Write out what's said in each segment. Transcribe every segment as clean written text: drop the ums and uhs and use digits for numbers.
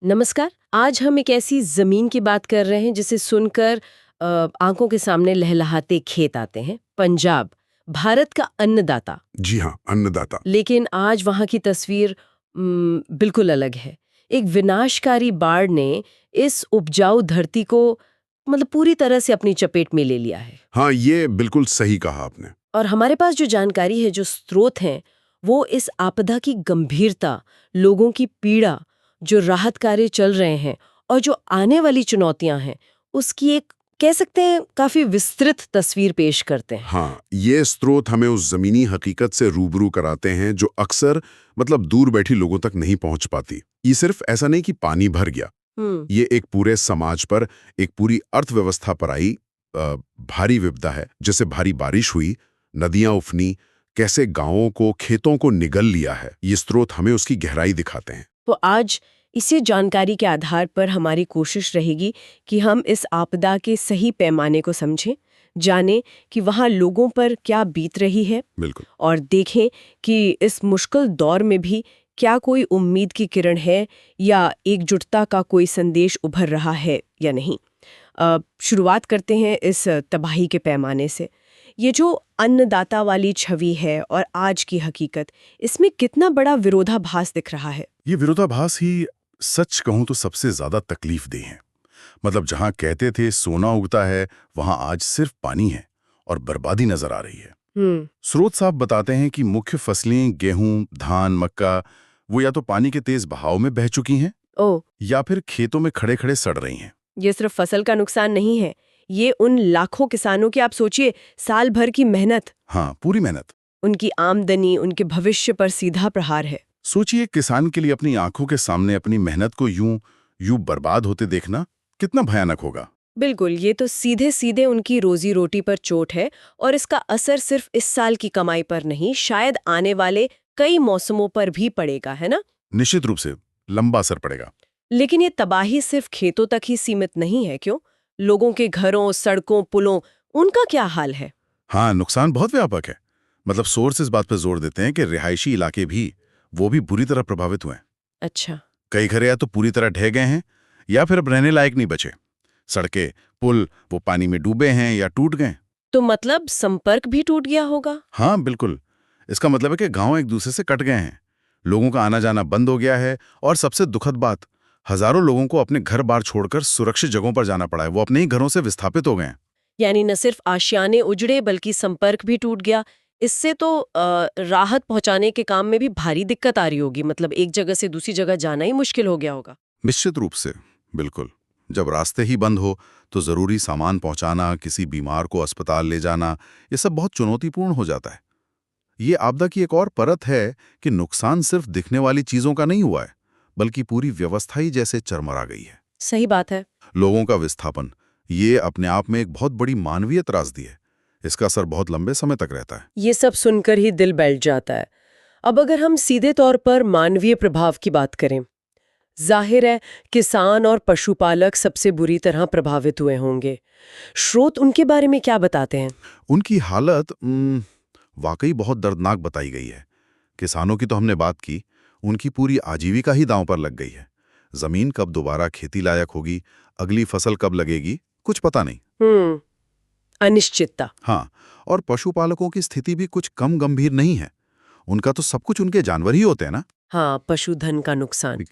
नमस्कार। आज हम एक ऐसी जमीन की बात कर रहे हैं जिसे सुनकर आंखों के सामने लहलहाते खेत आते हैं। पंजाब, भारत का अन्नदाता। जी हाँ, अन्नदाता। लेकिन आज वहां की तस्वीर बिल्कुल अलग है। एक विनाशकारी बाढ़ ने इस उपजाऊ धरती को मतलब पूरी तरह से अपनी चपेट में ले लिया है। हाँ, ये बिल्कुल सही कहा आपने। और हमारे पास जो जानकारी है, जो स्रोत हैं, वो इस आपदा की गंभीरता, लोगों की पीड़ा, जो राहत कार्य चल रहे हैं और जो आने वाली चुनौतियां हैं, उसकी एक कह सकते हैं काफी विस्तृत तस्वीर पेश करते हैं। हाँ, ये स्रोत हमें उस जमीनी हकीकत से रूबरू कराते हैं जो अक्सर दूर बैठी लोगों तक नहीं पहुंच पाती। ये सिर्फ ऐसा नहीं कि पानी भर गया, ये एक पूरे समाज पर, एक पूरी अर्थव्यवस्था पर आई भारी विपदा है। जैसे भारी बारिश हुई, नदियां उफनी, कैसे गांवों को, खेतों को निगल लिया है। ये स्रोत हमें उसकी गहराई दिखाते हैं। तो आज इसी जानकारी के आधार पर हमारी कोशिश रहेगी कि हम इस आपदा के सही पैमाने को समझें, जानें कि वहाँ लोगों पर क्या बीत रही है, बिल्कुल। और देखें कि इस मुश्किल दौर में भी क्या कोई उम्मीद की किरण है या एकजुटता का कोई संदेश उभर रहा है या नहीं। शुरुआत करते हैं इस तबाही के पैमाने से। ये जो अन्नदाता वाली छवि है और आज की हकीकत, इसमें कितना बड़ा विरोधाभास दिख रहा है। ये विरोधाभास ही सच कहूं तो सबसे ज्यादा तकलीफदेह है। जहां कहते थे सोना उगता है, वहां आज सिर्फ पानी है और बर्बादी नजर आ रही है। स्रोत साहब बताते हैं कि मुख्य फसलें गेहूं, धान, मक्का वो या तो पानी के तेज बहाव में बह चुकी हैं या फिर खेतों में खड़े खड़े सड़ रही हैं। ये सिर्फ फसल का नुकसान नहीं है, ये उन लाखों किसानों की, आप सोचिए, साल भर की मेहनत, हाँ, पूरी मेहनत, उनकी आमदनी, उनके भविष्य पर सीधा प्रहार है। सोचिए, किसान के लिए अपनी आंखों के सामने अपनी मेहनत को यूं बर्बाद होते देखना कितना भयानक होगा। बिल्कुल, ये तो सीधे सीधे उनकी रोजी रोटी पर चोट है, और इसका असर सिर्फ इस साल की कमाई पर नहीं, शायद आने वाले कई मौसमों पर भी पड़ेगा, है ना? निश्चित रूप से लंबा असर पड़ेगा। लेकिन ये तबाही सिर्फ खेतों तक ही सीमित नहीं है, क्यों? लोगों के घरों, सड़कों, पुलों, उनका क्या हाल है? हाँ, नुकसान बहुत व्यापक है। सोर्स इस बात पर जोर देते हैं कि रिहायशी इलाके भी वो भी बुरी तरह प्रभावित हुए हैं। अच्छा। कई घर या तो पूरी तरह ढह गए हैं या फिर अब रहने लायक नहीं बचे। सड़कें, पुल वो पानी में डूबे हैं या टूट गए। तो मतलब संपर्क भी टूट गया होगा? हाँ, बिल्कुल। इसका मतलब है कि गांव एक दूसरे से कट गए हैं, लोगों का आना जाना बंद हो गया है, और सबसे दुखद बात, हजारों लोगों को अपने घर बार छोड़कर सुरक्षित जगहों पर जाना पड़ा है। वो अपने ही घरों से विस्थापित हो गए हैं। यानी न सिर्फ आशियाने उजड़े बल्कि संपर्क भी टूट गया। इससे तो राहत पहुंचाने के काम में भी भारी दिक्कत आ रही होगी, मतलब एक जगह से दूसरी जगह जाना ही मुश्किल हो गया होगा। निश्चित रूप से, बिल्कुल। जब रास्ते ही बंद हो तो जरूरी सामान पहुंचाना, किसी बीमार को अस्पताल ले जाना, ये सब बहुत चुनौतीपूर्ण हो जाता है। ये आपदा की एक और परत है कि नुकसान सिर्फ दिखने वाली चीजों का नहीं हुआ है, बल्कि पूरी व्यवस्था ही जैसे चरमरा गई है। सही बात है। लोगों का विस्थापन, ये अपने आप में एक बहुत बड़ी मानवीय त्रासदी है। इसका असर बहुत लंबे समय तक रहता है। ये सब सुनकर ही दिल बैठ जाता है। अब अगर हम सीधे तौर पर मानवीय प्रभाव की बात करें, जाहिर है किसान और पशुपालक सबसे बुरी तरह प्रभावित हुए होंगे। स्रोत उनके बारे में क्या बताते हैं? उनकी हालत वाकई बहुत दर्दनाक बताई गई है। किसानों की तो हमने बात की, उनकी पूरी आजीविका ही दांव पर लग गई है। जमीन कब दोबारा खेती लायक होगी, अगली फसल कब लगेगी, कुछ पता नहीं। अनिश्चितता। हाँ, और पशुपालकों की स्थिति भी कुछ कम गंभीर नहीं है। उनका तो सब कुछ उनके जानवर ही होते हैं ना। हाँ, पशुधन का नुकसान,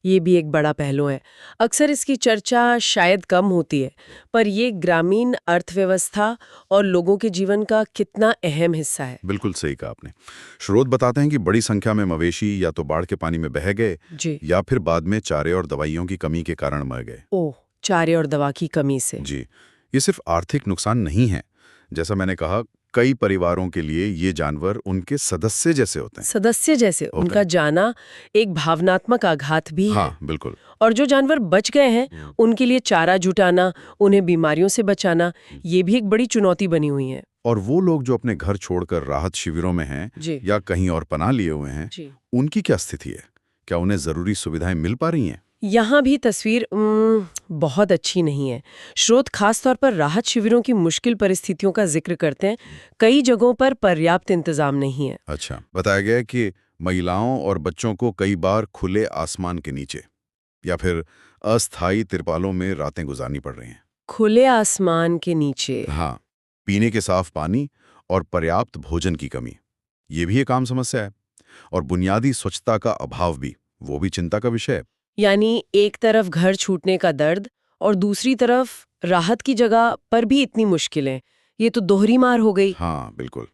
ये भी एक बड़ा पहलू है। अक्सर इसकी चर्चा शायद कम होती है, पर ये ग्रामीण अर्थव्यवस्था और लोगों के जीवन का कितना अहम हिस्सा है। बिल्कुल सही कहा आपने। स्रोत बताते हैं कि बड़ी संख्या में मवेशी या तो बाढ़ के पानी में बह गए जी। या फिर बाद में चारे और दवाइयों की कमी के कारण मर गए। ओह, चारे और दवा की कमी से। जी, ये सिर्फ आर्थिक नुकसान नहीं है। जैसा मैंने कहा, कई परिवारों के लिए ये जानवर उनके सदस्य जैसे होते हैं। सदस्य जैसे उनका जाना एक भावनात्मक आघात भी है। हाँ, बिल्कुल। और जो जानवर बच गए हैं, उनके लिए चारा जुटाना, उन्हें बीमारियों से बचाना, ये भी एक बड़ी चुनौती बनी हुई है। और वो लोग जो अपने घर छोड़कर राहत शिविरों में हैं या कहीं और पनाह लिए हुए हैं, उनकी क्या स्थिति है? क्या उन्हें जरूरी सुविधाएं मिल पा रही हैं? यहाँ भी तस्वीर बहुत अच्छी नहीं है। स्रोत खासतौर पर राहत शिविरों की मुश्किल परिस्थितियों का जिक्र करते हैं। कई जगहों पर पर्याप्त इंतजाम नहीं है। अच्छा, बताया गया है कि महिलाओं और बच्चों को कई बार खुले आसमान के नीचे या फिर अस्थायी तिरपालों में रातें गुजारनी पड़ रही हैं। खुले आसमान के नीचे। हाँ, पीने के साफ पानी और पर्याप्त भोजन की कमी, ये भी एक आम समस्या है। और बुनियादी स्वच्छता का अभाव भी, वो भी चिंता का विषय है। यानी एक तरफ घर छूटने का दर्द और दूसरी तरफ राहत की जगह पर भी इतनी मुश्किलें। ये तो दोहरी मार हो गई। हाँ, बिल्कुल।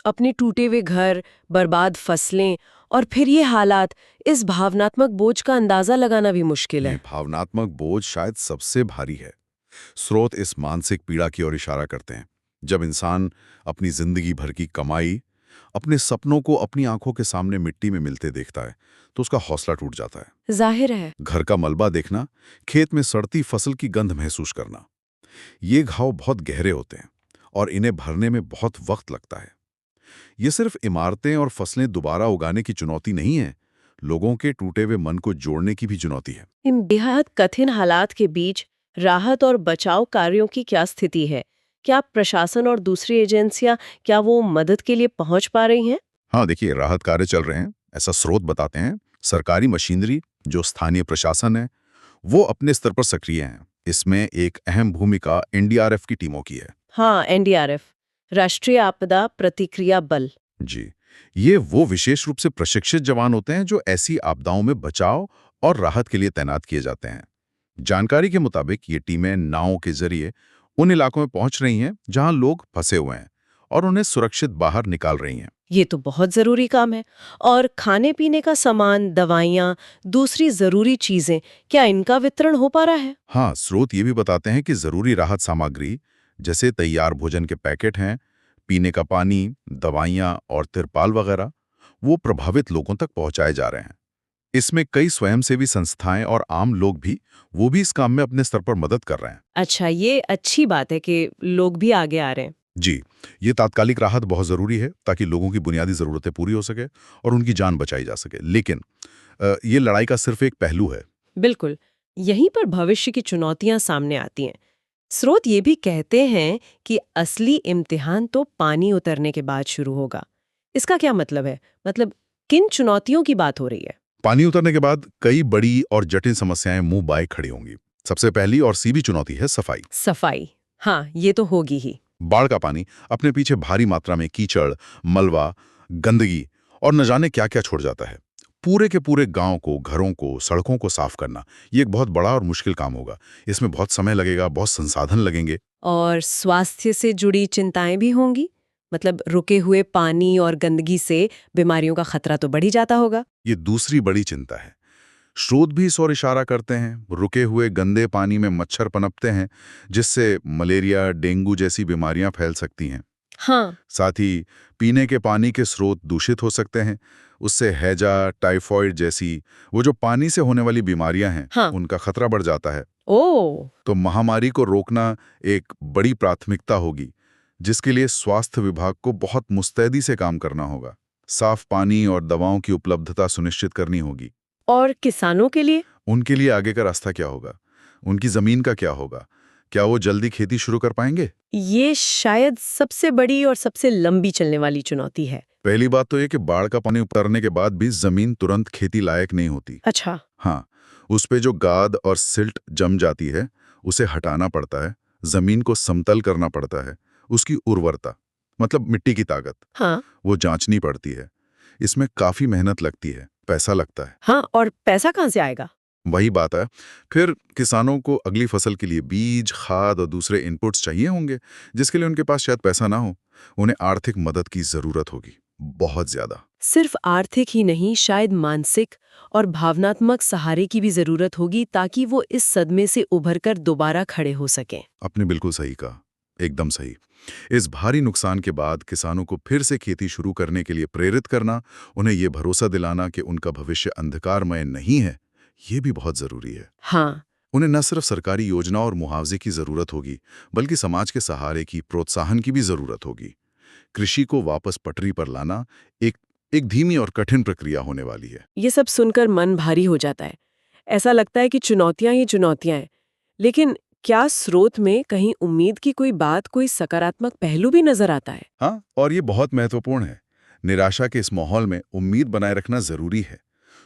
अपने टूटे हुए घर, बर्बाद फसलें और फिर ये हालात, इस भावनात्मक बोझ का अंदाजा लगाना भी मुश्किल ये है। भावनात्मक बोझ शायद सबसे भारी है। स्रोत इस मानसिक पीड़ा की ओर इशारा करते हैं। जब इंसान अपनी जिंदगी भर की कमाई, अपने सपनों को अपनी आंखों के सामने मिट्टी में मिलते देखता है, तो उसका हौसला टूट जाता है। जाहिर है। घर का मलबा देखना, खेत में सड़ती फसल की गंध महसूस करना, ये घाव बहुत गहरे होते हैं और इन्हें भरने में बहुत वक्त लगता है। ये सिर्फ इमारतें और फसलें दोबारा उगाने की चुनौती नहीं है, लोगों के टूटे हुए मन को जोड़ने की भी चुनौती है। इन बेहद कठिन हालात के बीच राहत और बचाव कार्यों की क्या स्थिति है? क्या प्रशासन और दूसरी एजेंसियां, क्या वो मदद के लिए पहुंच पा रही हैं? हाँ, देखिए, राहत कार्य चल रहे हैं, ऐसा स्रोत बताते हैं। सरकारी मशीनरी, जो स्थानीय प्रशासन है, वो अपने स्तर पर सक्रिय हैं। इसमें एक अहम भूमिका एनडीआरएफ की टीमों की है। हाँ, एनडीआरएफ, राष्ट्रीय आपदा प्रतिक्रिया बल। जी, ये वो विशेष रूप से प्रशिक्षित जवान होते हैं जो ऐसी आपदाओं में बचाव और राहत के लिए तैनात किए जाते हैं। जानकारी के मुताबिक ये टीमें नावों के जरिए उन इलाकों में पहुंच रही हैं जहां लोग फंसे हुए हैं और उन्हें सुरक्षित बाहर निकाल रही हैं। ये तो बहुत जरूरी काम है। और खाने पीने का सामान, दवाइयाँ, दूसरी जरूरी चीजें, क्या इनका वितरण हो पा रहा है? हाँ, स्रोत ये भी बताते हैं कि जरूरी राहत सामग्री, जैसे तैयार भोजन के पैकेट हैं, पीने का पानी, दवाइयाँ और तिरपाल वगैरह, वो प्रभावित लोगों तक पहुंचाए जा रहे हैं। इसमें कई स्वयंसेवी संस्थाएं और आम लोग भी, वो भी इस काम में अपने स्तर पर मदद कर रहे हैं। अच्छा, ये अच्छी बात है कि लोग भी आगे आ रहे हैं। जी, ये तात्कालिक राहत बहुत ज़रूरी है ताकि लोगों की बुनियादी ज़रूरतें पूरी हो सके और उनकी जान बचाई जा सके। लेकिन ये लड़ाई का सिर्फ एक पहलू है। बिल्कुल, यहीं पर भविष्य की चुनौतियां सामने आती हैं। स्रोत ये भी कहते हैं कि असली इम्तिहान तो पानी उतरने के बाद शुरू होगा। इसका क्या मतलब है? मतलब किन चुनौतियों की बात हो रही है? पानी उतरने के बाद कई बड़ी और जटिल समस्याएं मुंह बाए खड़ी होंगी। सबसे पहली और सीधी चुनौती है सफाई। सफाई, हाँ, ये तो होगी ही। बाढ़ का पानी अपने पीछे भारी मात्रा में कीचड़, मलबा, गंदगी और न जाने क्या-क्या छोड़ जाता है। पूरे के पूरे गांव को, घरों को, सड़कों को साफ करना, ये एक बहुत बड़ा और मुश्किल काम होगा। इसमें बहुत समय लगेगा, बहुत संसाधन लगेंगे। और स्वास्थ्य से जुड़ी चिंताएं भी होंगी। मतलब रुके हुए पानी और गंदगी से बीमारियों का खतरा तो बढ़ ही जाता होगा। ये दूसरी बड़ी चिंता है। स्रोत भी इस ओर इशारा करते हैं। रुके हुए गंदे पानी में मच्छर पनपते हैं, जिससे मलेरिया, डेंगू जैसी बीमारियां फैल सकती हैं। हाँ। साथ ही पीने के पानी के स्रोत दूषित हो सकते हैं। उससे हैजा, टाइफॉइड जैसी वो जो पानी से होने वाली बीमारियां हैं, हाँ। उनका खतरा बढ़ जाता है। ओह। तो महामारी को रोकना एक बड़ी प्राथमिकता होगी, जिसके लिए स्वास्थ्य विभाग को बहुत मुस्तैदी से काम करना होगा। साफ पानी और दवाओं की उपलब्धता सुनिश्चित करनी होगी। और किसानों के लिए? उनके लिए आगे का रास्ता क्या होगा? उनकी जमीन का क्या होगा? क्या वो जल्दी खेती शुरू कर पाएंगे? ये शायद सबसे बड़ी और सबसे लंबी चलने वाली चुनौती है। पहली बात तो ये कि बाढ़ का पानी उतरने के बाद भी जमीन तुरंत खेती लायक नहीं होती। अच्छा। हाँ, उस पे जो गाद और सिल्ट जम जाती है, उसे हटाना पड़ता है, जमीन को समतल करना पड़ता है, उसकी उर्वरता, मतलब मिट्टी की ताकत, हाँ। वो जांचनी पड़ती है। इसमें काफी मेहनत लगती है, पैसा लगता है। हाँ, और पैसा कहाँ से आएगा? वही बात है। फिर किसानों को अगली फसल के लिए बीज, खाद और दूसरे इनपुट्स चाहिए होंगे, जिसके लिए उनके पास शायद पैसा ना हो। उन्हें आर्थिक मदद की जरूरत होगी, बहुत ज्यादा। सिर्फ आर्थिक ही नहीं, शायद मानसिक और भावनात्मक सहारे की भी जरूरत होगी, ताकि वो इस सदमे से उभरकर दोबारा खड़े हो सकें। आपने बिल्कुल सही कहा, एकदम सही। इस भारी नुकसान के बाद किसानों को फिर से खेती शुरू करने के लिए प्रेरित करना, उन्हें ये भरोसा दिलाना कि उनका भविष्य अंधकारमय नहीं है, ये भी बहुत जरूरी है। हाँ। उन्हें न सिर्फ सरकारी योजना और मुआवजे की जरूरत होगी, बल्कि समाज के सहारे की, प्रोत्साहन की भी जरूरत होगी। कृषि को वापस पटरी पर लाना एक धीमी और कठिन प्रक्रिया होने वाली है। ये सब सुनकर मन भारी हो जाता है। ऐसा लगता है कि चुनौतियां ही चुनौतियां हैं। लेकिन क्या स्रोत में कहीं उम्मीद की कोई बात, कोई सकारात्मक पहलू भी नजर आता है? हाँ, और ये बहुत महत्वपूर्ण है। निराशा के इस माहौल में उम्मीद बनाए रखना जरूरी है।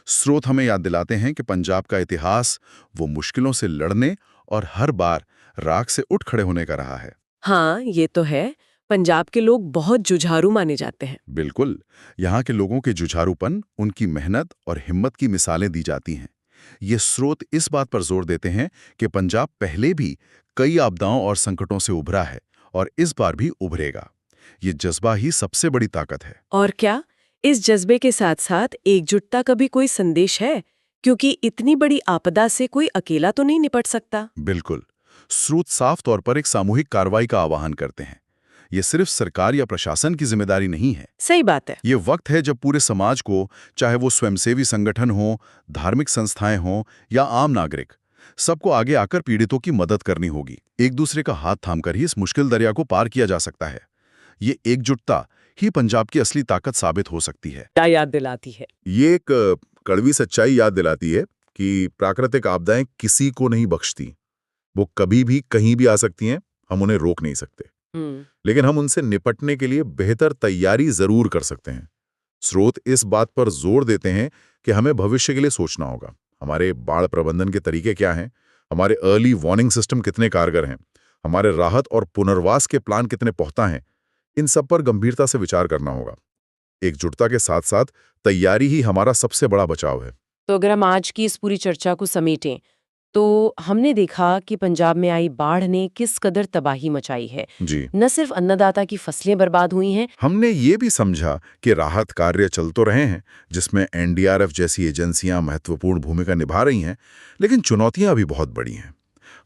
स्रोत हमें याद दिलाते हैं कि पंजाब का इतिहास वो मुश्किलों से लड़ने और हर बार राख से उठ खड़े होने का रहा है। हाँ, ये तो है। पंजाब के लोग बहुत जुझारू माने जाते हैं। बिल्कुल, यहाँ के लोगों के जुझारूपन, उनकी मेहनत और हिम्मत की मिसालें दी जाती हैं। ये स्रोत इस बात पर जोर देते हैं कि पंजाब पहले भी कई आपदाओं और संकटों से उभरा है और इस बार भी उभरेगा। ये जज्बा ही सबसे बड़ी ताकत है। और क्या इस जज्बे के साथ साथ एकजुटता का भी कोई संदेश है? क्योंकि इतनी बड़ी आपदा से कोई अकेला तो नहीं निपट सकता। बिल्कुल, स्रोत साफ तौर पर एक सामूहिक कार्रवाई का आह्वान करते हैं। ये सिर्फ सरकार या प्रशासन की जिम्मेदारी नहीं है। सही बात है। ये वक्त है जब पूरे समाज को, चाहे वो स्वयंसेवी संगठन हो, धार्मिक संस्थाएं हों या आम नागरिक, सबको आगे आकर पीड़ितों की मदद करनी होगी। एक दूसरे का हाथ थामकर ही इस मुश्किल दरिया को पार किया जा सकता है। ये एकजुटता ही पंजाब की असली ताकत साबित हो सकती है। क्या याद दिलाती है? ये एक कड़वी सच्चाई याद दिलाती है कि प्राकृतिक आपदाएं किसी को नहीं बख्शती। वो कभी भी कहीं भी आ सकती हैं, हम उन्हें रोक नहीं सकते, लेकिन हम उनसे निपटने के लिए बेहतर तैयारी जरूर कर सकते हैं। स्रोत इस बात पर जोर देते हैं कि हमें भविष्य के लिए सोचना होगा। हमारे बाढ़ प्रबंधन के तरीके क्या हैं, हमारे अर्ली वार्निंग सिस्टम कितने कारगर हैं, हमारे राहत और पुनर्वास के प्लान कितने पुख्ता हैं, इन सब पर गंभीरता से विचार करना होगा। एकजुटता के साथ साथ तैयारी ही हमारा सबसे बड़ा बचाव है। तो अगर हम आज की इस पूरी चर्चा को समेटें, तो हमने देखा कि पंजाब में आई बाढ़ ने किस कदर तबाही मचाई है। जी, न सिर्फ अन्नदाता की फसलें बर्बाद हुई हैं, हमने ये भी समझा कि राहत कार्य चल तो रहे हैं, जिसमें एनडीआरएफ जैसी एजेंसियां महत्वपूर्ण भूमिका निभा रही हैं, लेकिन चुनौतियां भी बहुत बड़ी हैं।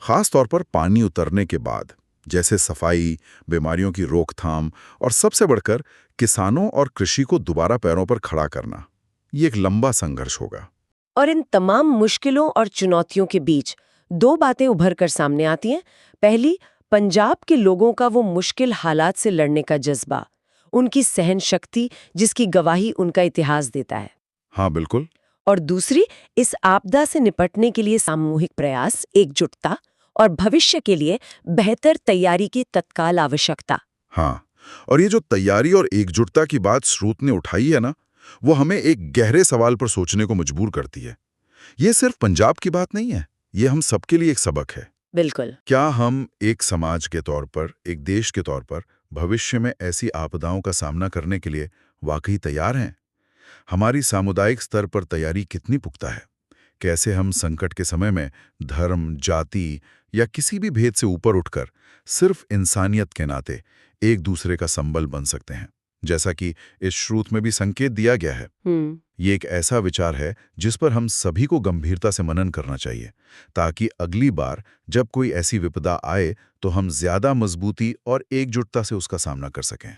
खास तौर पर पानी उतरने के बाद, जैसे सफाई, बीमारियों की रोकथाम और सबसे बढ़कर किसानों और कृषि को दोबारा पैरों पर खड़ा करना। ये एक लंबा संघर्ष होगा। और इन तमाम मुश्किलों और चुनौतियों के बीच दो बातें उभर कर सामने आती हैं। पहली, पंजाब के लोगों का वो मुश्किल हालात से लड़ने का जज्बा, उनकी सहन शक्ति जिसकी गवाही उनका इतिहास देता है। हाँ, बिल्कुल। और दूसरी, इस आपदा से निपटने के लिए सामूहिक प्रयास, एकजुटता और भविष्य के लिए बेहतर तैयारी की तत्काल आवश्यकता। हाँ, और ये जो तैयारी और एकजुटता की बात स्रोत ने उठाई है ना, वो हमें एक गहरे सवाल पर सोचने को मजबूर करती है। ये सिर्फ पंजाब की बात नहीं है, ये हम सबके लिए एक सबक है। बिल्कुल। क्या हम एक समाज के तौर पर, एक देश के तौर पर भविष्य में ऐसी आपदाओं का सामना करने के लिए वाकई तैयार हैं? हमारी सामुदायिक स्तर पर तैयारी कितनी पुख्ता है? कैसे हम संकट के समय में धर्म, जाति या किसी भी भेद से ऊपर उठकर सिर्फ इंसानियत के नाते एक दूसरे का संबल बन सकते हैं, जैसा कि इस श्रुत में भी संकेत दिया गया है। ये एक ऐसा विचार है जिस पर हम सभी को गंभीरता से मनन करना चाहिए, ताकि अगली बार जब कोई ऐसी विपदा आए तो हम ज्यादा मजबूती और एकजुटता से उसका सामना कर सकें।